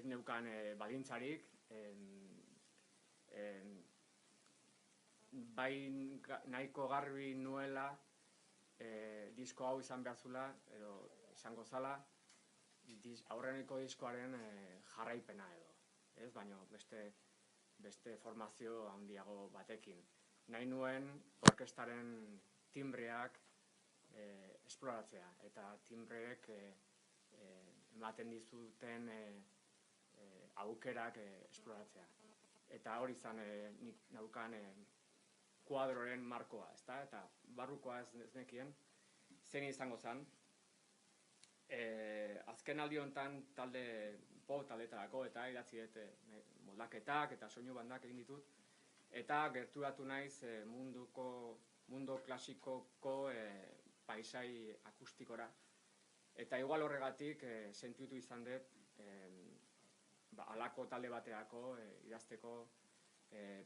neukan balintzarik, bai nahiko garbi nuela disko hau izan behar zula, edo izango zala, aurreneko diskoaren jarraipena edo, ez? Baina beste formazio handiago batekin. Nahi nuen orkestaren timbreak esploratzea, eta timbreek ematen dizuten aukerak esploratzea. Eta hori izan nik naukan kuadroren markoa, ezta? Eta barrukoa ez nekien, zein izango zen. Azken aldi honetan pop taldetarako eta idatzi dut moldaketak eta soinu bandak egin ditut, eta gerturatu naiz mundu klasikoko paisai akustikora. Eta igual horregatik sentitu izan dut halako talde bateako idazteko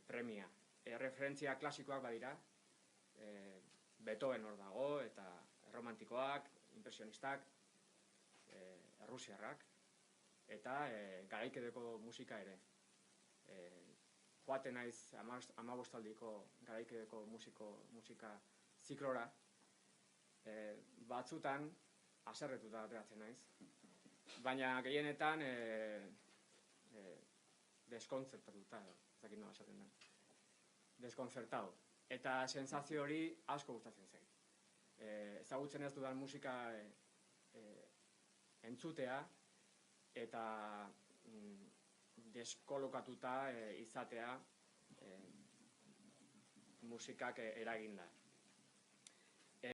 premia. Referentzia klasikoak badira, Beethoven hor dago, eta erromantikoak, impresionistak, errusiarrak, eta garaikedeko musika ere. Joaten naiz 15aldiko garaikedeko musika ziklora, batzutan haserretuta ateratzen naiz, baina gehienetan deskontzertatuta, ez dakit nola esaten den, deskontzertatu. Eta sensazio hori asko gustatzen zait. Ezagutzen ez dudan musika entzutea eta deskolokatuta izatea musikak eraginda.